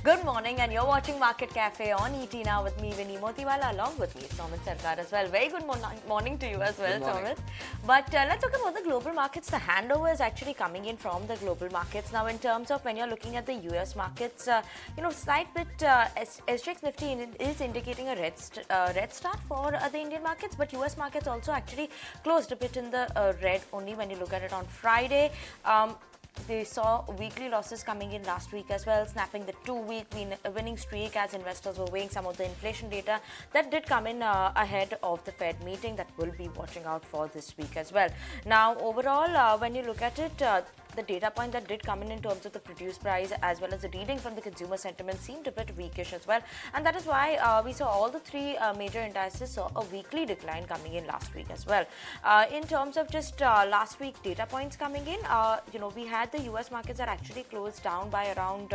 Good morning, and you're watching Market Cafe on ET now with me, Vinny Motiwala, along with me, Somit Sarkar as well. Very good morning to you as well, Somit. But let's talk about the global markets. The handover is actually coming in from the global markets. Now, in terms of when you're looking at the US markets, slight bit SGX Nifty is indicating a red start for the Indian markets, but US markets also actually closed a bit in the red only when you look at it on Friday. They saw weekly losses coming in last week as well, snapping the two-week winning streak as investors were weighing some of the inflation data that did come in ahead of the Fed meeting that we'll be watching out for this week as well. Now, overall, when you look at it, the data point that did come in terms of the produce price as well as the reading from the consumer sentiment seemed a bit weakish as well, and that is why we saw all the three major indices saw a weekly decline coming in last week as well. In terms of just last week data points coming in, we had the US markets that actually closed down by around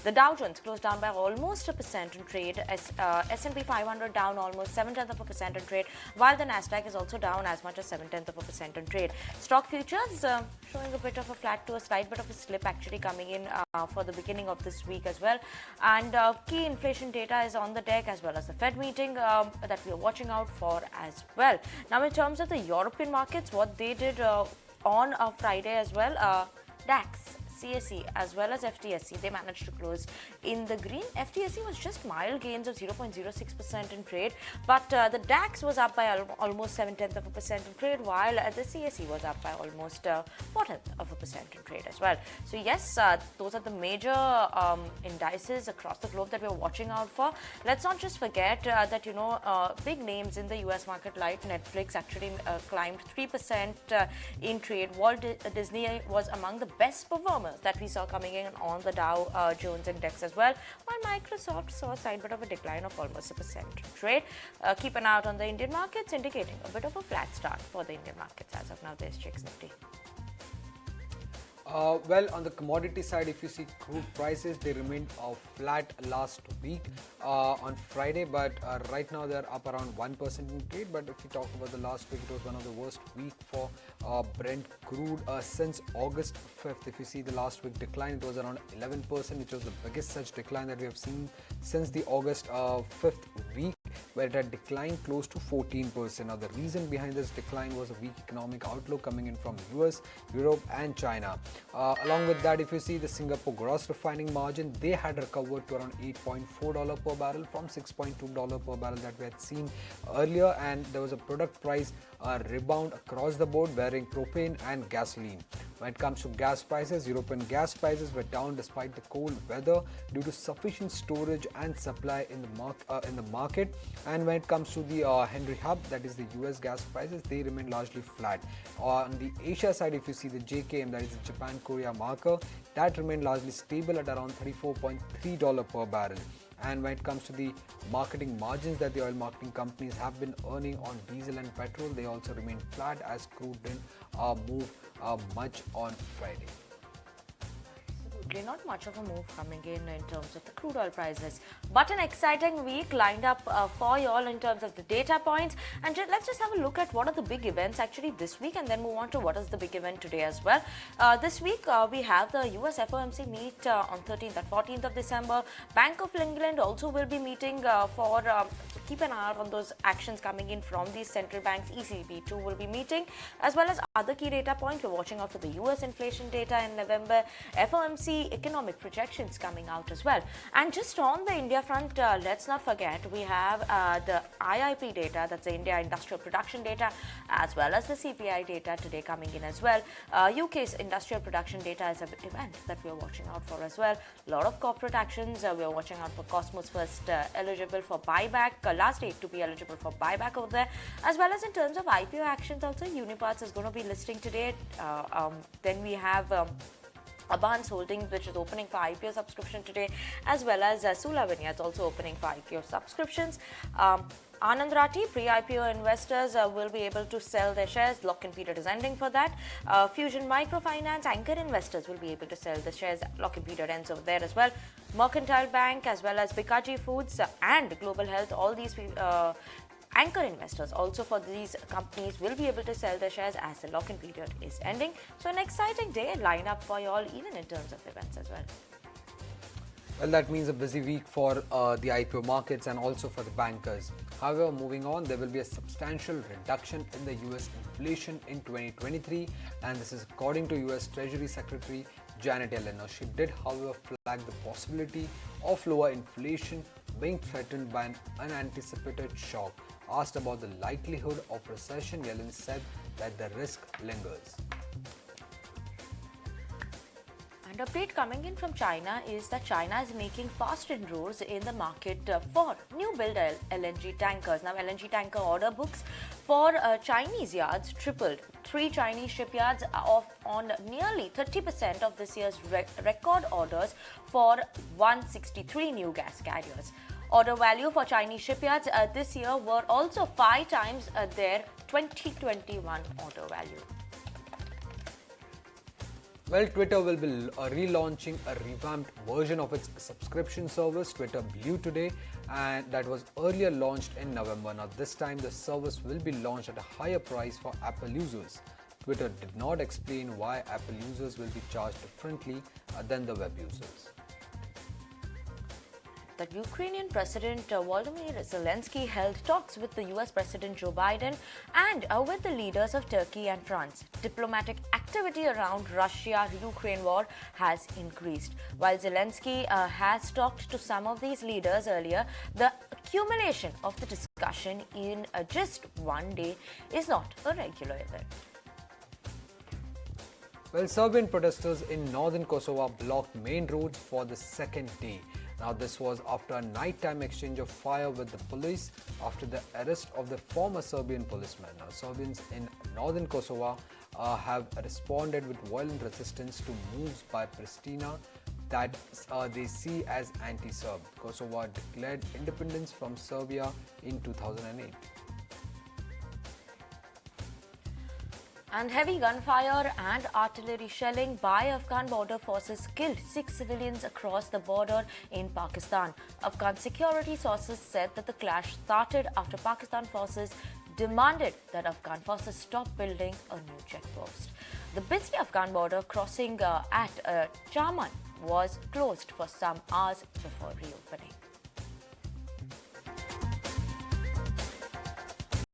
the Dow Jones closed down by almost 1% in trade, S&P 500 down almost 0.7% in trade, while the Nasdaq is also down as much as 0.7% in trade. Stock futures showing a bit of a flat to a slight bit of a slip actually coming in for the beginning of this week as well. And key inflation data is on the deck as well as the Fed meeting that we are watching out for as well. Now, in terms of the European markets, what they did on Friday as well, DAX, CSE as well as FTSE, they managed to close in the green. FTSE was just mild gains of 0.06% in trade, but the DAX was up by almost 0.7% in trade, while the CSE was up by almost 0.4% in trade as well. So yes, those are the major indices across the globe that we're watching out for. Let's not just forget that big names in the US market like Netflix actually climbed 3% in trade. Walt Disney was among the best performers that we saw coming in on the Dow Jones Index as well, while Microsoft saw a slight bit of a decline of almost 1% trade. Keep an eye out on the Indian markets, indicating a bit of a flat start for the Indian markets as of now. The SGX Nifty. Well, on the commodity side, if you see crude prices, they remained flat last week on Friday, but right now they're up around 1% in trade. But if you talk about the last week, it was one of the worst week for Brent crude since August 5th. If you see the last week decline, it was around 11%, which was the biggest such decline that we have seen since the August 5th week, where it had declined close to 14%. Now, the reason behind this decline was a weak economic outlook coming in from US, Europe and China. Along with that, if you see the Singapore gross refining margin, they had recovered to around $8.4 per barrel from $6.2 per barrel that we had seen earlier, and there was a product price rebound across the board, bearing propane and gasoline. When it comes to gas prices, European gas prices were down despite the cold weather due to sufficient storage and supply in the market. And when it comes to the Henry Hub, that is the US gas prices, they remain largely flat. On the Asia side, if you see the JKM, that is the Japan-Korea marker, that remained largely stable at around $34.3 per barrel. And when it comes to the marketing margins that the oil marketing companies have been earning on diesel and petrol, they also remain flat as crude didn't move much on Friday. Not much of a move coming in terms of the crude oil prices, but an exciting week lined up for you all in terms of the data points. And let's just have a look at what are the big events actually this week, and then move on to what is the big event today as well. This week we have the US FOMC meet on 13th and 14th of December. Bank of England also will be meeting for keep an eye out on those actions coming in from these central banks. ECB too will be meeting, as well as other key data points. We're watching out for the US inflation data in November, FOMC economic projections coming out as well. And just on the India front, let's not forget we have the IIP data, that's the India industrial production data, as well as the CPI data today coming in as well. UK's industrial production data is an event that we are watching out for as well. A lot of corporate actions. We are watching out for Cosmos first eligible for buyback, last date to be eligible for buyback over there, as well as in terms of IPO actions also. Uniparts is going to be listing today. Then we have Abans Holdings, which is opening for IPO subscription today, as well as Sula Vineyards also opening for IPO subscriptions. Anand Rathi, pre-IPO investors will be able to sell their shares. Lock-in period is ending for that. Fusion Microfinance, anchor investors will be able to sell the shares. Lock-in period ends over there as well. Mercantile Bank, as well as Bikaji Foods and Global Health, all these anchor investors also for these companies will be able to sell their shares as the lock-in period is ending. So an exciting day lined up for you all, even in terms of events as well. Well, that means a busy week for the IPO markets and also for the bankers. However, moving on, there will be a substantial reduction in the US inflation in 2023, and this is according to US Treasury Secretary Janet Yellen. Now, she did, however, flag the possibility of lower inflation being threatened by an unanticipated shock. Asked about the likelihood of recession, Yellen said that the risk lingers. And update coming in from China is that China is making fast inroads in the market for new build LNG tankers. Now, LNG tanker order books for Chinese yards tripled. 3 Chinese shipyards are on nearly 30% of this year's record orders for 163 new gas carriers. Order value for Chinese shipyards this year were also 5 times their 2021 order value. Well, Twitter will be relaunching a revamped version of its subscription service, Twitter Blue, today, and that was earlier launched in November. Now, this time the service will be launched at a higher price for Apple users. Twitter did not explain why Apple users will be charged differently than the web users. The Ukrainian President Volodymyr Zelensky held talks with the US President Joe Biden and with the leaders of Turkey and France. Diplomatic activity around Russia-Ukraine war has increased. While Zelensky has talked to some of these leaders earlier, the accumulation of the discussion in just one day is not a regular event. Well, Serbian protesters in northern Kosovo blocked main roads for the second day. Now, this was after a nighttime exchange of fire with the police after the arrest of the former Serbian policeman. Now, Serbians in northern Kosovo have responded with violent resistance to moves by Pristina that they see as anti-Serb. Kosovo declared independence from Serbia in 2008. And heavy gunfire and artillery shelling by Afghan border forces killed 6 civilians across the border in Pakistan. Afghan security sources said that the clash started after Pakistan forces demanded that Afghan forces stop building a new checkpost. The busy Afghan border crossing at Chaman was closed for some hours before reopening.